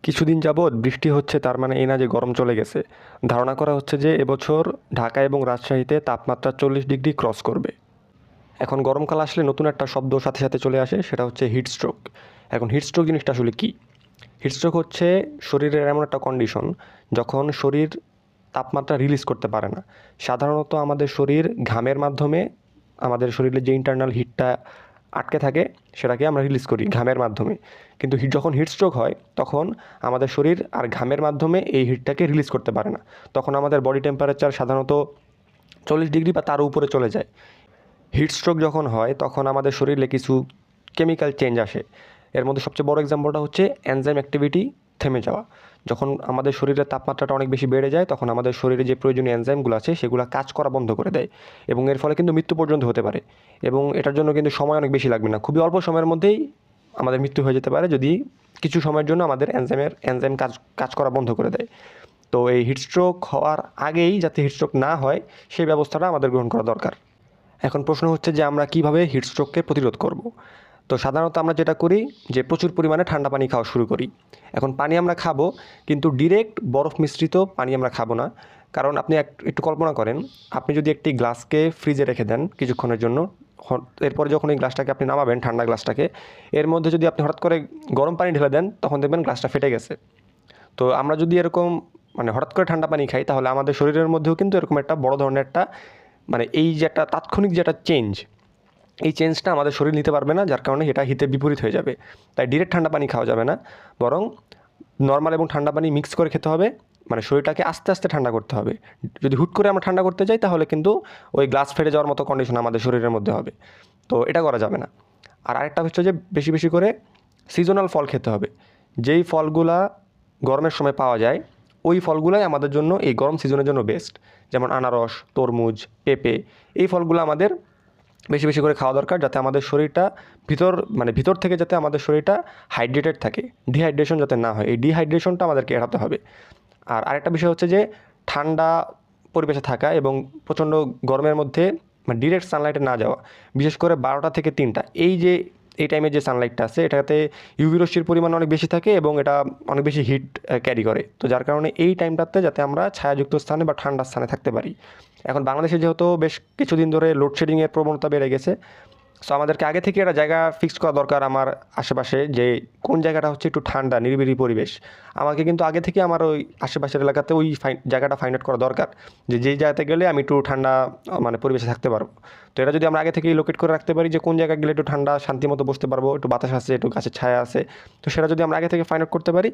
কিছুদিন যাবৎ বৃষ্টি হচ্ছে, তার মানে এই না যে গরম চলে গেছে। ধারণা করা হচ্ছে যে এবছর ঢাকা এবং রাজশাহীতে তাপমাত্রা 40 ডিগ্রি ক্রস করবে। এখন গরমকাল আসলে নতুন একটা শব্দ সাথে সাথে চলে আসে, সেটা হচ্ছে হিটস্ট্রোক। এখন হিটস্ট্রোক জিনিসটা আসলে কী? হিটস্ট্রোক হচ্ছে শরীরের এমন একটা কন্ডিশন যখন শরীর তাপমাত্রা রিলিজ করতে পারে না। সাধারণত আমাদের শরীর ঘামের মাধ্যমে আমাদের শরীরে যে ইন্টারনাল হিটটা আটকে থাকে সেটাকে আমরা রিলিজ করি ঘামের মাধ্যমে। কিন্তু যখন হিটস্ট্রোক হয় তখন আমাদের শরীর আর ঘামের মাধ্যমে এই হিটটাকে রিলিজ করতে পারে না। তখন আমাদের বডি টেম্পারেচার সাধারণত 40 ডিগ্রি বা তারও উপরে চলে যায়। হিটস্ট্রোক যখন হয় তখন আমাদের শরীরে কিছু কেমিক্যাল চেঞ্জ আসে। এর মধ্যে সবচেয়ে বড় এক্সাম্পলটা হচ্ছে এনজাইম অ্যাক্টিভিটি থেমে যাওয়া। যখন আমাদের শরীরের তাপমাত্রাটা অনেক বেশি বেড়ে যায় তখন আমাদের শরীরে যে প্রয়োজনীয় এনজাইমগুলো আছে সেগুলো কাজ করা বন্ধ করে দেয়, এবং এর ফলে কিন্তু মৃত্যু পর্যন্ত হতে পারে। এবং এটার জন্য কিন্তু সময় অনেক বেশি লাগবে না, খুবই অল্প সময়ের মধ্যেই আমাদের মৃত্যু হয়ে যেতে পারে যদি কিছু সময়ের জন্য আমাদের এনজাইম কাজ করা বন্ধ করে দেয়। তো এই হিটস্ট্রোক হওয়ার আগেই যাতে হিটস্ট্রোক না হয় সেই ব্যবস্থাটা আমাদের গ্রহণ করা দরকার। এখন প্রশ্ন হচ্ছে যে আমরা কিভাবে হিটস্ট্রোককে প্রতিরোধ করব। তো সাধারণত আমরা যেটা করি যে প্রচুর পরিমাণে ঠান্ডা পানি খাওয়া শুরু করি। এখন পানি আমরা খাবো, কিন্তু ডিরেক্ট বরফ মিশ্রিত পানি আমরা খাবো না। কারণ আপনি একটু কল্পনা করেন, আপনি যদি একটি গ্লাসকে ফ্রিজে রেখে দেন কিছুক্ষণের জন্য, এরপরে যখন এই গ্লাসটাকে আপনি নামাবেন, ঠান্ডা গ্লাসটাকে, এর মধ্যে যদি আপনি হঠাৎ করে গরম পানি ঢেলে দেন তখন দেখবেন গ্লাসটা ফেটে গেছে। তো আমরা যদি এরকম হঠাৎ করে ঠান্ডা পানি খাই তাহলে আমাদের শরীরের মধ্যেও কিন্তু এরকম একটা বড় ধরনের একটা এই যে একটা তাৎক্ষণিক যে একটা চেঞ্জ, এই চেঞ্জটা আমাদের শরীর নিতে পারবে না, যার কারণে এটা হিতে বিপরীত হয়ে যাবে। তাই ডিরেক্ট ঠান্ডা পানি খাওয়া যাবে না, বরং নর্মাল এবং ঠান্ডা পানি মিক্স করে খেতে হবে। শরীরটাকে আস্তে আস্তে ঠান্ডা করতে হবে। যদি হুট করে আমরা ঠান্ডা করতে যাই তাহলে কিন্তু ওই গ্লাস ফেটে যাওয়ার মতো কন্ডিশন আমাদের শরীরের মধ্যে হবে। তো এটা করা যাবে না। আর আরেকটা হচ্ছে যে বেশি বেশি করে সিজনাল ফল খেতে হবে। যেই ফলগুলা গরমের সময় পাওয়া যায় ওই ফলগুলাই আমাদের জন্য এই গরম সিজনের জন্য বেস্ট। যেমন আনারস, তরমুজ, পেঁপে, এই ফলগুলো আমাদের বেশি বেশি করে খাওয়া দরকার, যাতে আমাদের শরীরটা ভিতর থেকে যাতে আমাদের শরীরটা হাইড্রেটেড থাকে, ডিহাইড্রেশন যাতে না হয়, এই ডিহাইড্রেশনটা আমাদেরকে এড়াতে হবে। আর আরেকটা বিষয় হচ্ছে যে ঠান্ডা পরিবেশে থাকা এবং প্রচণ্ড গরমের মধ্যে ডিরেক্ট সানলাইটে না যাওয়া। বিশেষ করে 12টা থেকে 3টা, এই টাইমে যে সানলাইটটা আছে এটাতে ইউভি রশ্মির পরিমাণ অনেক বেশি থাকে এবং এটা অনেক বেশি হিট ক্যারি করে। তো যার কারণে এই টাইমটাতে যাতে আমরা ছায়াযুক্ত স্থানে বা ঠান্ডা স্থানে থাকতে পারি। এখন বাংলাদেশে যেহেতু বেশ কিছুদিন ধরে লোডশেডিংয়ের প্রবণতা বেড়ে গেছে, সো আমাদেরকে আগে থেকে একটা জায়গা ফিক্স করা দরকার আমার আশেপাশে, যে কোন জায়গাটা হচ্ছে একটু ঠান্ডা নিরিবিলি পরিবেশ। আমাকে কিন্তু আগে থেকে আমার ওই আশেপাশের এলাকাতে ওই জায়গাটা ফাইন্ড আউট করা দরকার, যে যেই জায়গাতে গেলে আমি একটু ঠান্ডা পরিবেশে থাকতে পারবো। তো এটা যদি আমরা আগে থেকেই লোকেট করে রাখতে পারি যে কোন জায়গায় গেলে একটু ঠান্ডা শান্তি মতো বসতে পারবো, একটু বাতাস আছে, একটু গাছের ছায়া আছে, তো সেটা যদি আমরা আগে থেকে ফাইন্ড আউট করতে পারি